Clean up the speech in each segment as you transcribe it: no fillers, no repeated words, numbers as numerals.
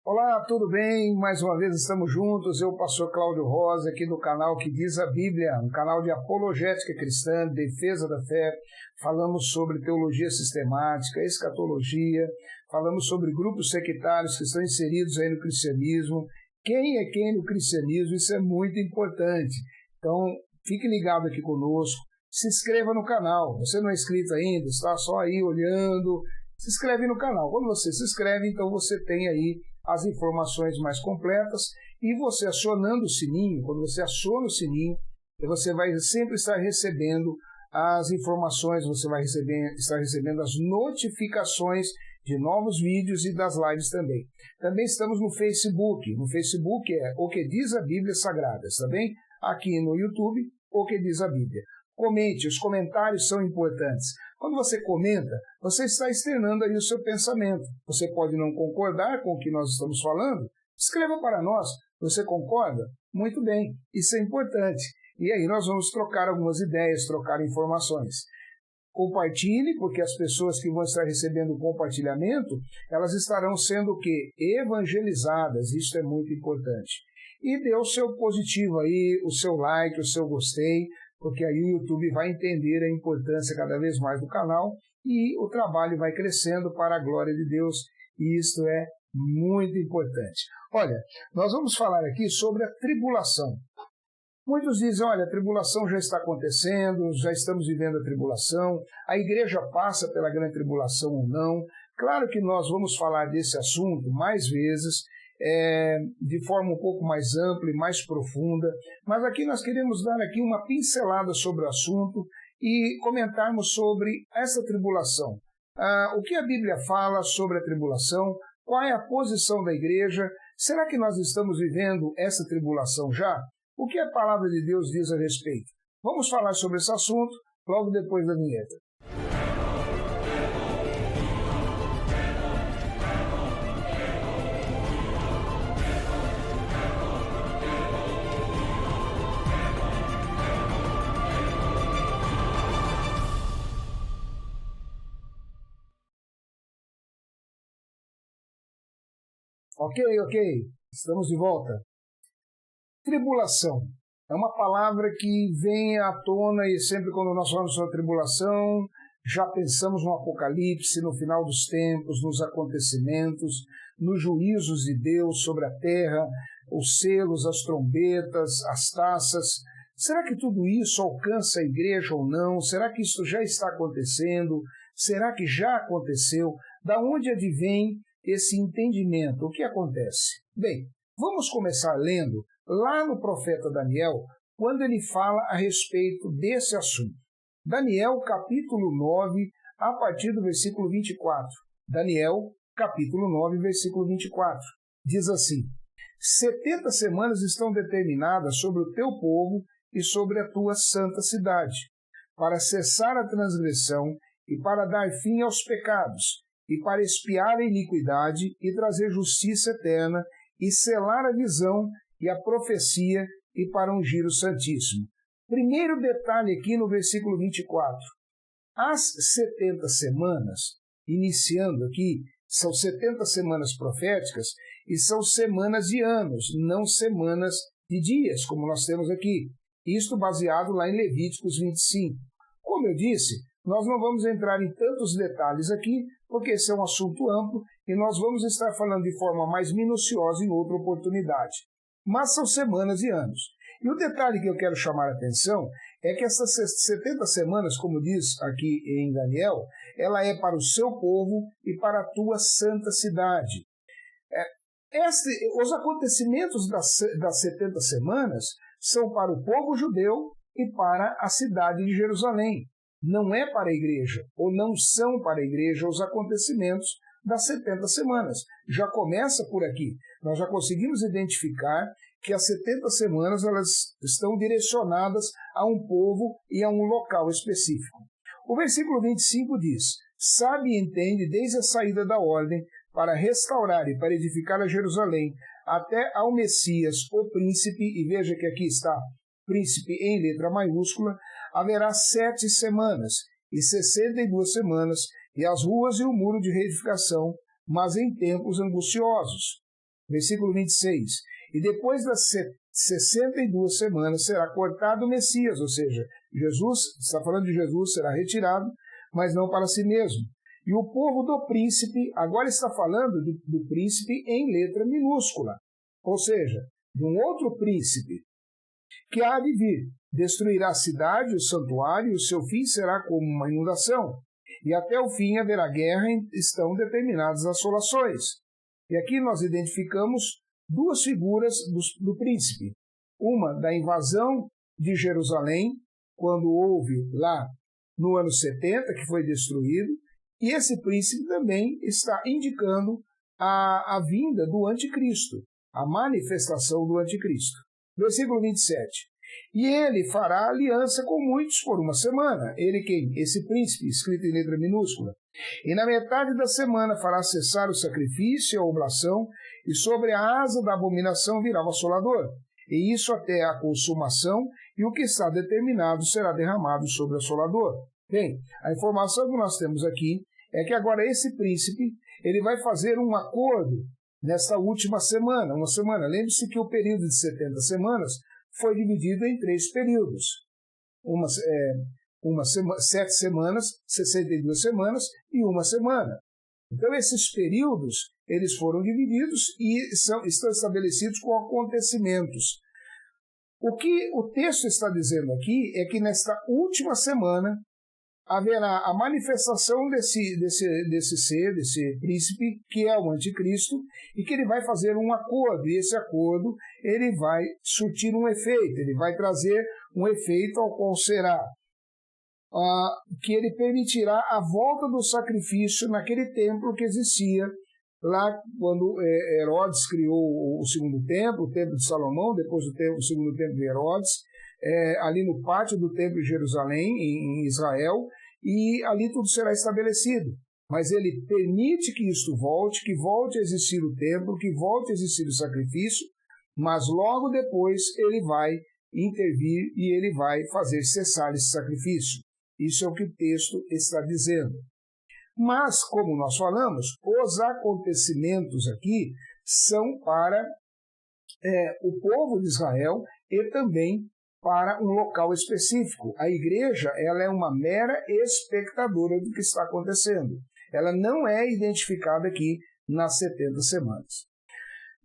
Olá, tudo bem? Mais uma vez estamos juntos, eu, pastor Cláudio Rosa, aqui do canal Que Diz a Bíblia, um canal de apologética cristã, defesa da fé. Falamos sobre teologia sistemática, escatologia, falamos sobre grupos sectários que estão inseridos aí no cristianismo. Quem é quem no cristianismo? Isso é muito importante. Então, fique ligado aqui conosco, se inscreva no canal. Você não é inscrito ainda, está só aí olhando, se inscreve no canal. Quando você se inscreve, então você tem aí as informações mais completas, e você acionando o sininho, quando você aciona o sininho, você vai sempre estar recebendo as informações, você vai estar recebendo as notificações de novos vídeos e das lives também. Também estamos no Facebook. No Facebook é O Que Diz a Bíblia Sagrada, está bem? Aqui no YouTube, O Que Diz a Bíblia. Comente, os comentários são importantes. Quando você comenta, você está externando aí o seu pensamento. Você pode não concordar com o que nós estamos falando, escreva para nós. Você concorda? Muito bem, isso é importante. E aí nós vamos trocar algumas ideias, trocar informações. Compartilhe, porque as pessoas que vão estar recebendo o compartilhamento, elas estarão sendo o quê? Evangelizadas, isso é muito importante. E dê o seu positivo aí, o seu like, o seu gostei, porque aí o YouTube vai entender a importância cada vez mais do canal e o trabalho vai crescendo para a glória de Deus, e isto é muito importante. Olha, nós vamos falar aqui sobre a tribulação. Muitos dizem, olha, a tribulação já está acontecendo, já estamos vivendo a tribulação, a igreja passa pela grande tribulação ou não. Claro que nós vamos falar desse assunto mais vezes, de forma um pouco mais ampla e mais profunda, mas aqui nós queremos dar aqui uma pincelada sobre o assunto e comentarmos sobre essa tribulação. O que a Bíblia fala sobre a tribulação? Qual é a posição da igreja? Será que nós estamos vivendo essa tribulação já? O que a palavra de Deus diz a respeito? Vamos falar sobre esse assunto logo depois da vinheta. Ok, estamos de volta. Tribulação é uma palavra que vem à tona e sempre quando nós falamos sobre tribulação, já pensamos no Apocalipse, no final dos tempos, nos acontecimentos, nos juízos de Deus sobre a terra, os selos, as trombetas, as taças. Será que tudo isso alcança a igreja ou não? Será que isso já está acontecendo? Será que já aconteceu? Da onde advém esse entendimento? O que acontece? Bem, vamos começar lendo lá no profeta Daniel, quando ele fala a respeito desse assunto. Daniel, capítulo 9, a partir do versículo 24. Daniel, capítulo 9, versículo 24. Diz assim: 70 semanas estão determinadas sobre o teu povo e sobre a tua santa cidade, para cessar a transgressão e para dar fim aos pecados, e para expiar a iniquidade e trazer justiça eterna, e selar a visão e a profecia, e para ungir o Santíssimo. Primeiro detalhe aqui no versículo 24. As 70 semanas, iniciando aqui, são 70 semanas proféticas, e são semanas de anos, não semanas de dias, como nós temos aqui. Isto baseado lá em Levíticos 25. Como eu disse, nós não vamos entrar em tantos detalhes aqui, porque esse é um assunto amplo e nós vamos estar falando de forma mais minuciosa em outra oportunidade. Mas são semanas e anos. E o detalhe que eu quero chamar a atenção é que essas 70 semanas, como diz aqui em Daniel, ela é para o seu povo e para a tua santa cidade. Os acontecimentos das 70 semanas são para o povo judeu e para a cidade de Jerusalém. Não é para a igreja, ou não são para a igreja os acontecimentos das 70 semanas. Já começa por aqui. Nós já conseguimos identificar que as 70 semanas elas estão direcionadas a um povo e a um local específico. O versículo 25 diz: sabe e entende desde a saída da ordem para restaurar e para edificar a Jerusalém até ao Messias, o príncipe, e veja que aqui está príncipe em letra maiúscula, haverá 7 semanas e 62 semanas, e as ruas e o muro de reedificação, mas em tempos angustiosos. Versículo 26. E depois das 62 semanas será cortado o Messias, ou seja, Jesus, está falando de Jesus, será retirado, mas não para si mesmo. E o povo do príncipe, agora está falando do príncipe em letra minúscula, ou seja, de um outro príncipe, que há de vir, destruirá a cidade, o santuário, e o seu fim será como uma inundação. E até o fim haverá guerra, estão determinadas assolações. E aqui nós identificamos duas figuras do príncipe. Uma da invasão de Jerusalém, quando houve lá no ano 70, que foi destruído, e esse príncipe também está indicando a vinda do anticristo, a manifestação do anticristo. Versículo 27. E ele fará aliança com muitos por uma semana. Ele quem? Esse príncipe, escrito em letra minúscula. E na metade da semana fará cessar o sacrifício e a oblação, e sobre a asa da abominação virá o assolador. E isso até a consumação, e o que está determinado será derramado sobre o assolador. Bem, a informação que nós temos aqui é que agora esse príncipe, ele vai fazer um acordo nesta última semana. Uma semana, lembre-se que o período de 70 semanas foi dividido em 3 períodos. 7 semanas, 62 semanas e 1 semana. Então, esses períodos, eles foram divididos e estão estabelecidos com acontecimentos. O que o texto está dizendo aqui é que nesta última semana haverá a manifestação desse ser, desse príncipe, que é o anticristo, e que ele vai fazer um acordo, e esse acordo ele vai surtir um efeito, ele vai trazer um efeito ao qual será que ele permitirá a volta do sacrifício naquele templo que existia lá quando Herodes criou o segundo templo, o templo de Salomão, depois o segundo templo de Herodes, ali no pátio do templo de Jerusalém, em Israel, e ali tudo será estabelecido. Mas ele permite que isto volte, que volte a existir o templo, que volte a existir o sacrifício, mas logo depois ele vai intervir e ele vai fazer cessar esse sacrifício. Isso é o que o texto está dizendo. Mas, como nós falamos, os acontecimentos aqui são para o povo de Israel e também para um local específico. A igreja ela é uma mera espectadora do que está acontecendo. Ela não é identificada aqui nas 70 semanas.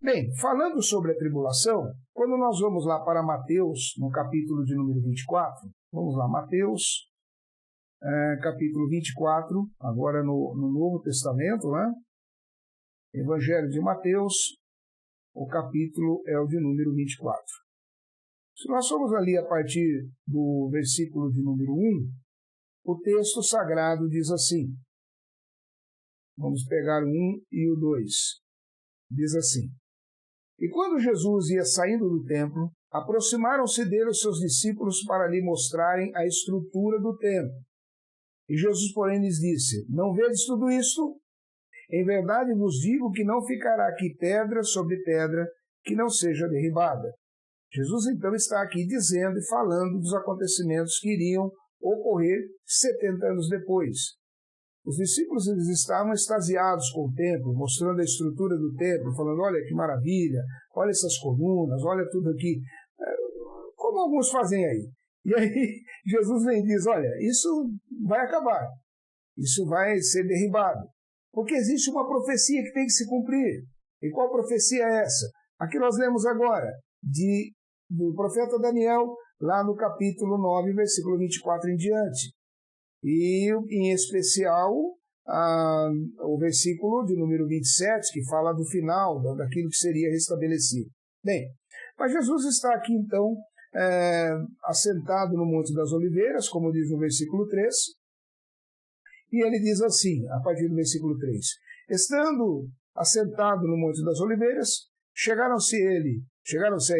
Bem, falando sobre a tribulação, quando nós vamos lá para Mateus, no capítulo de número 24, vamos lá, Mateus, capítulo 24, agora no Novo Testamento, né? Evangelho de Mateus, o capítulo é o de número 24. Se nós formos ali a partir do versículo de número 1, o texto sagrado diz assim, vamos pegar o 1 e o 2, diz assim, e quando Jesus ia saindo do templo, aproximaram-se dele os seus discípulos para lhe mostrarem a estrutura do templo. E Jesus, porém, lhes disse, não vedes tudo isto? Em verdade vos digo que não ficará aqui pedra sobre pedra que não seja derribada. Jesus, então, está aqui dizendo e falando dos acontecimentos que iriam ocorrer 70 anos depois. Os discípulos eles estavam extasiados com o templo, mostrando a estrutura do templo, falando, olha que maravilha, olha essas colunas, olha tudo aqui. Como alguns fazem aí. E aí Jesus vem e diz, olha, isso vai acabar, isso vai ser derribado, porque existe uma profecia que tem que se cumprir. E qual profecia é essa? A que nós lemos agora, do profeta Daniel, lá no capítulo 9, versículo 24 em diante. E, em especial, o versículo de número 27, que fala do final, daquilo que seria restabelecido. Bem, mas Jesus está aqui, então, assentado no Monte das Oliveiras, como diz no versículo 3, e ele diz assim, a partir do versículo 3, estando assentado no Monte das Oliveiras, chegaram-se a ele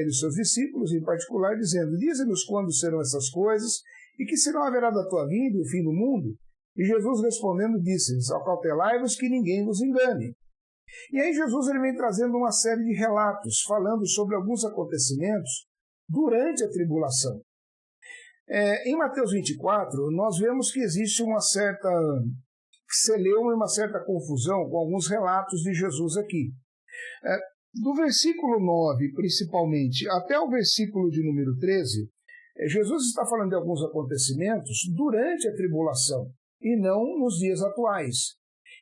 os seus discípulos, em particular, dizendo, dize-nos quando serão essas coisas, e que sinal haverá da tua vinda e o fim do mundo? E Jesus respondendo disse-lhes, acautelai-vos que ninguém vos engane. E aí Jesus ele vem trazendo uma série de relatos, falando sobre alguns acontecimentos durante a tribulação. Em Mateus 24, nós vemos que existe uma certa celeuma e uma certa confusão com alguns relatos de Jesus aqui. Do versículo 9, principalmente, até o versículo de número 13, Jesus está falando de alguns acontecimentos durante a tribulação e não nos dias atuais.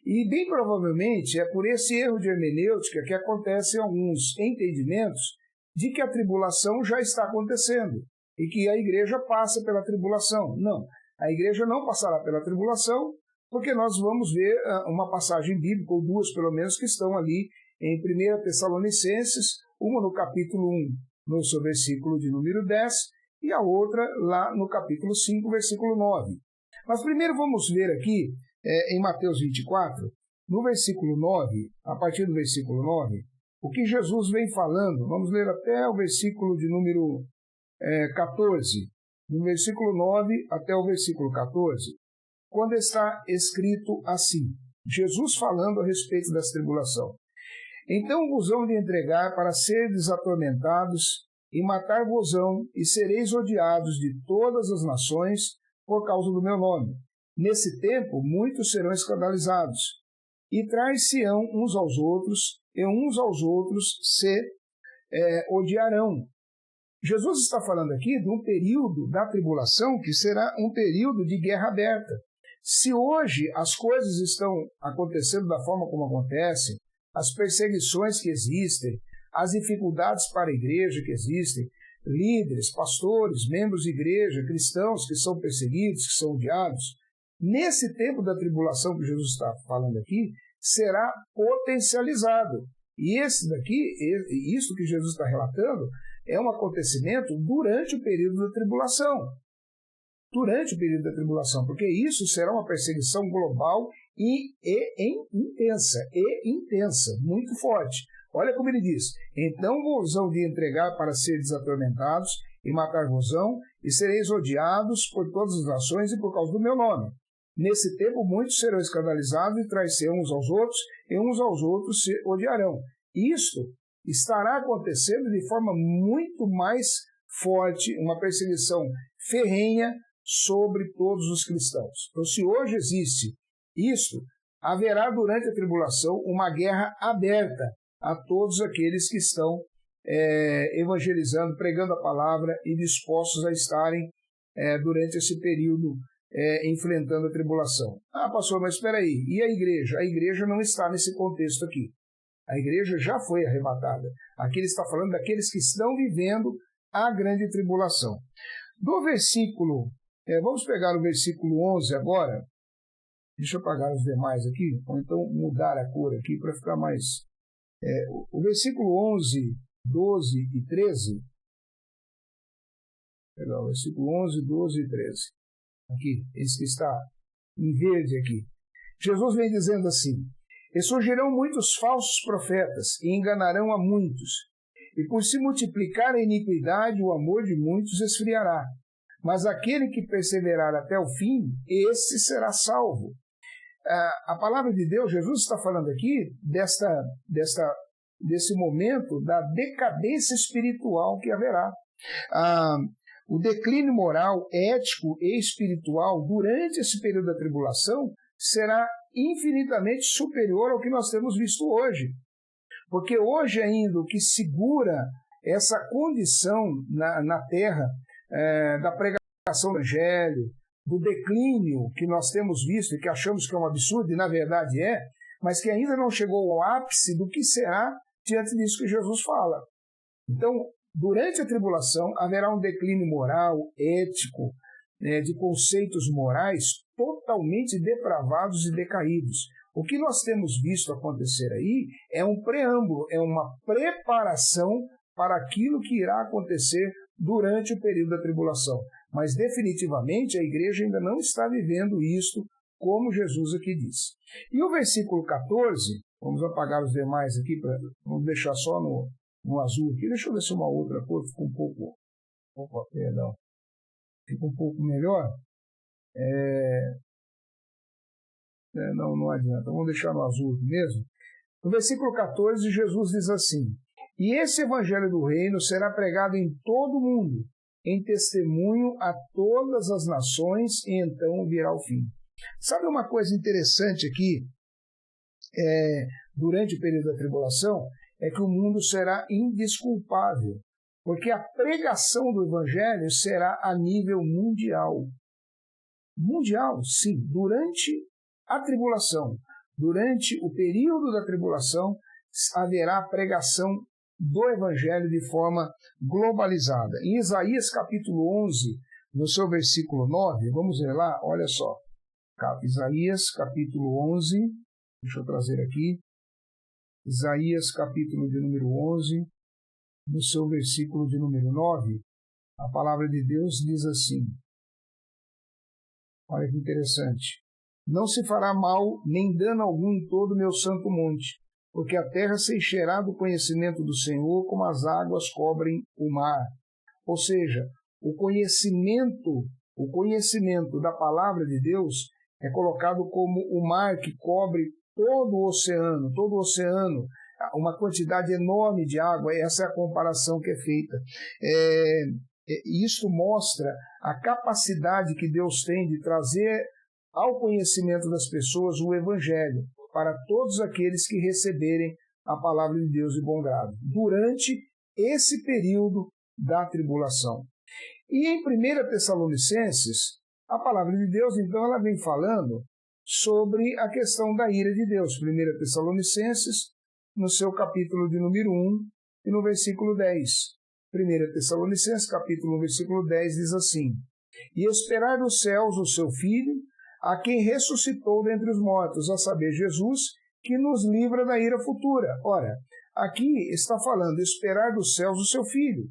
E bem provavelmente é por esse erro de hermenêutica que acontecem alguns entendimentos de que a tribulação já está acontecendo e que a igreja passa pela tribulação. Não, a igreja não passará pela tribulação, porque nós vamos ver uma passagem bíblica, ou duas pelo menos, que estão ali em 1 Tessalonicenses, uma no capítulo 1, no seu versículo de número 10, e a outra lá no capítulo 5, versículo 9. Mas primeiro vamos ver aqui, em Mateus 24, no versículo 9, a partir do versículo 9, o que Jesus vem falando. Vamos ler até o versículo de número 14, do versículo 9 até o versículo 14, quando está escrito assim, Jesus falando a respeito dessa tribulação. Então vos hão de entregar para serdes atormentados e matar-vos-ão, e sereis odiados de todas as nações por causa do meu nome. Nesse tempo muitos serão escandalizados, e trar-se-ão uns aos outros, e uns aos outros se odiarão. Jesus está falando aqui de um período da tribulação que será um período de guerra aberta. Se hoje as coisas estão acontecendo da forma como acontecem, as perseguições que existem, as dificuldades para a igreja que existem, líderes, pastores, membros de igreja, cristãos que são perseguidos, que são odiados, nesse tempo da tribulação que Jesus está falando aqui, será potencializado. E isso que Jesus está relatando, é um acontecimento durante o período da tribulação. Durante o período da tribulação, porque isso será uma perseguição global e intensa, muito forte. Olha como ele diz, então vos hão de entregar para seres atormentados e matar-vos-ão, e sereis odiados por todas as nações e por causa do meu nome. Nesse tempo muitos serão escandalizados e trair-se-ão uns aos outros, e uns aos outros se odiarão. Isto estará acontecendo de forma muito mais forte, uma perseguição ferrenha sobre todos os cristãos. Então, se hoje existe isto, haverá durante a tribulação uma guerra aberta a todos aqueles que estão evangelizando, pregando a palavra e dispostos a estarem durante esse período enfrentando a tribulação. Ah, pastor, mas espera aí, e a igreja? A igreja não está nesse contexto aqui. A igreja já foi arrebatada. Aqui ele está falando daqueles que estão vivendo a grande tribulação. Do versículo, vamos pegar o versículo 11 agora. Deixa eu apagar os demais aqui, ou então mudar a cor aqui para ficar mais... o versículo 11, 12 e 13. Pegar o versículo 11, 12 e 13. Aqui, esse que está em verde aqui. Jesus vem dizendo assim: e surgirão muitos falsos profetas, e enganarão a muitos. E por se multiplicar a iniquidade, o amor de muitos esfriará. Mas aquele que perseverar até o fim, esse será salvo. A palavra de Deus, Jesus está falando aqui desse momento da decadência espiritual que haverá. O declínio moral, ético e espiritual durante esse período da tribulação será infinitamente superior ao que nós temos visto hoje. Porque hoje ainda o que segura essa condição na terra da pregação do evangelho, do declínio que nós temos visto e que achamos que é um absurdo, e na verdade mas que ainda não chegou ao ápice do que será diante disso que Jesus fala. Então, durante a tribulação, haverá um declínio moral, ético, de conceitos morais totalmente depravados e decaídos. O que nós temos visto acontecer aí é um preâmbulo, é uma preparação para aquilo que irá acontecer durante o período da tribulação. Mas definitivamente a igreja ainda não está vivendo isto como Jesus aqui diz. E o versículo 14, vamos apagar os demais aqui, vamos deixar só no azul aqui. Deixa eu ver se uma outra cor fica um pouco... Opa, perdão. Fica um pouco melhor. Não adianta. Vamos deixar no azul aqui mesmo. No versículo 14, Jesus diz assim: e esse evangelho do reino será pregado em todo o mundo, em testemunho a todas as nações, e então virá o fim. Sabe uma coisa interessante aqui, durante o período da tribulação, é que o mundo será indesculpável, porque a pregação do Evangelho será a nível mundial. Mundial, sim, durante a tribulação, durante o período da tribulação, haverá pregação do Evangelho de forma globalizada. Em Isaías capítulo 11, no seu versículo 9, vamos ver lá, olha só. Isaías capítulo 11, deixa eu trazer aqui. Isaías capítulo de número 11, no seu versículo de número 9, a palavra de Deus diz assim. Olha que interessante. Não se fará mal nem dano algum em todo o meu santo monte, porque a terra se encherá do conhecimento do Senhor, como as águas cobrem o mar. Ou seja, o conhecimento da palavra de Deus é colocado como o mar que cobre todo o oceano, uma quantidade enorme de água. Essa é a comparação que é feita. Isso mostra a capacidade que Deus tem de trazer ao conhecimento das pessoas o Evangelho, para todos aqueles que receberem a palavra de Deus de bom grado, durante esse período da tribulação. E em 1 Tessalonicenses, a palavra de Deus, então, ela vem falando sobre a questão da ira de Deus. 1 Tessalonicenses, no seu capítulo de número 1 e no versículo 10. 1 Tessalonicenses, capítulo 1, versículo 10, diz assim: E esperar dos céus o seu Filho, a quem ressuscitou dentre os mortos, a saber, Jesus, que nos livra da ira futura. Ora, aqui está falando esperar dos céus o seu Filho,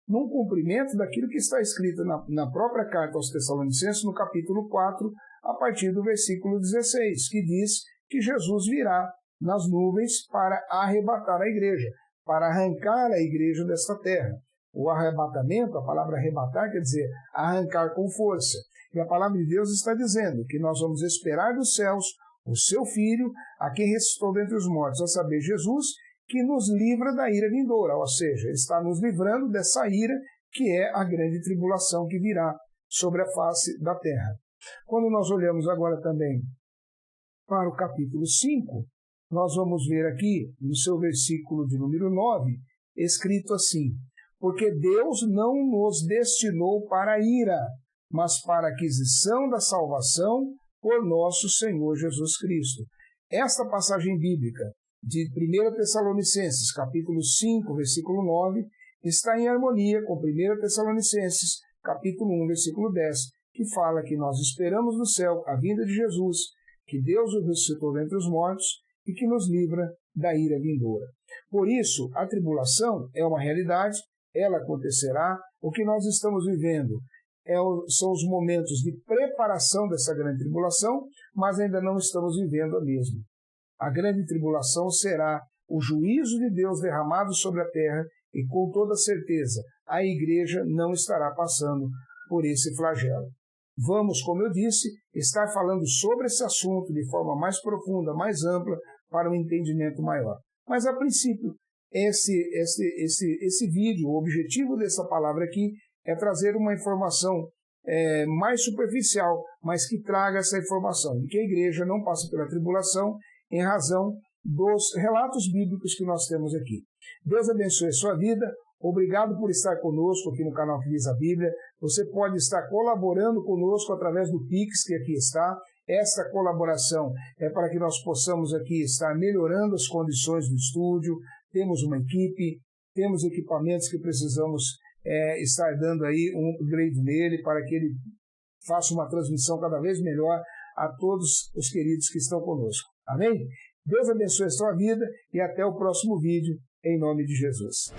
num cumprimento daquilo que está escrito na própria carta aos Tessalonicenses, no capítulo 4, a partir do versículo 16, que diz que Jesus virá nas nuvens para arrebatar a igreja, para arrancar a igreja desta terra. O arrebatamento, a palavra arrebatar, quer dizer arrancar com força. E a palavra de Deus está dizendo que nós vamos esperar dos céus o seu Filho, a quem ressuscitou dentre os mortos, a saber, Jesus, que nos livra da ira vindoura, ou seja, ele está nos livrando dessa ira que é a grande tribulação que virá sobre a face da terra. Quando nós olhamos agora também para o capítulo 5, nós vamos ver aqui, no seu versículo de número 9, escrito assim: Porque Deus não nos destinou para a ira, mas para a aquisição da salvação por nosso Senhor Jesus Cristo. Esta passagem bíblica de 1 Tessalonicenses, capítulo 5, versículo 9, está em harmonia com 1 Tessalonicenses, capítulo 1, versículo 10, que fala que nós esperamos no céu a vinda de Jesus, que Deus o ressuscitou dentre os mortos e que nos livra da ira vindoura. Por isso, a tribulação é uma realidade, ela acontecerá. O que nós estamos vivendo são os momentos de preparação dessa grande tribulação, mas ainda não estamos vivendo a mesma. A grande tribulação será o juízo de Deus derramado sobre a terra e, com toda certeza, a igreja não estará passando por esse flagelo. Vamos, como eu disse, estar falando sobre esse assunto de forma mais profunda, mais ampla, para um entendimento maior. Mas, a princípio, esse vídeo, o objetivo dessa palavra aqui é trazer uma informação mais superficial, mas que traga essa informação de que a igreja não passa pela tribulação em razão dos relatos bíblicos que nós temos aqui. Deus abençoe a sua vida. Obrigado por estar conosco aqui no canal que diz a Bíblia. Você pode estar colaborando conosco através do Pix, que aqui está. Esta colaboração é para que nós possamos aqui estar melhorando as condições do estúdio. Temos uma equipe, temos equipamentos que precisamos estar dando aí um upgrade nele para que ele faça uma transmissão cada vez melhor a todos os queridos que estão conosco. Amém? Deus abençoe a sua vida e até o próximo vídeo, em nome de Jesus.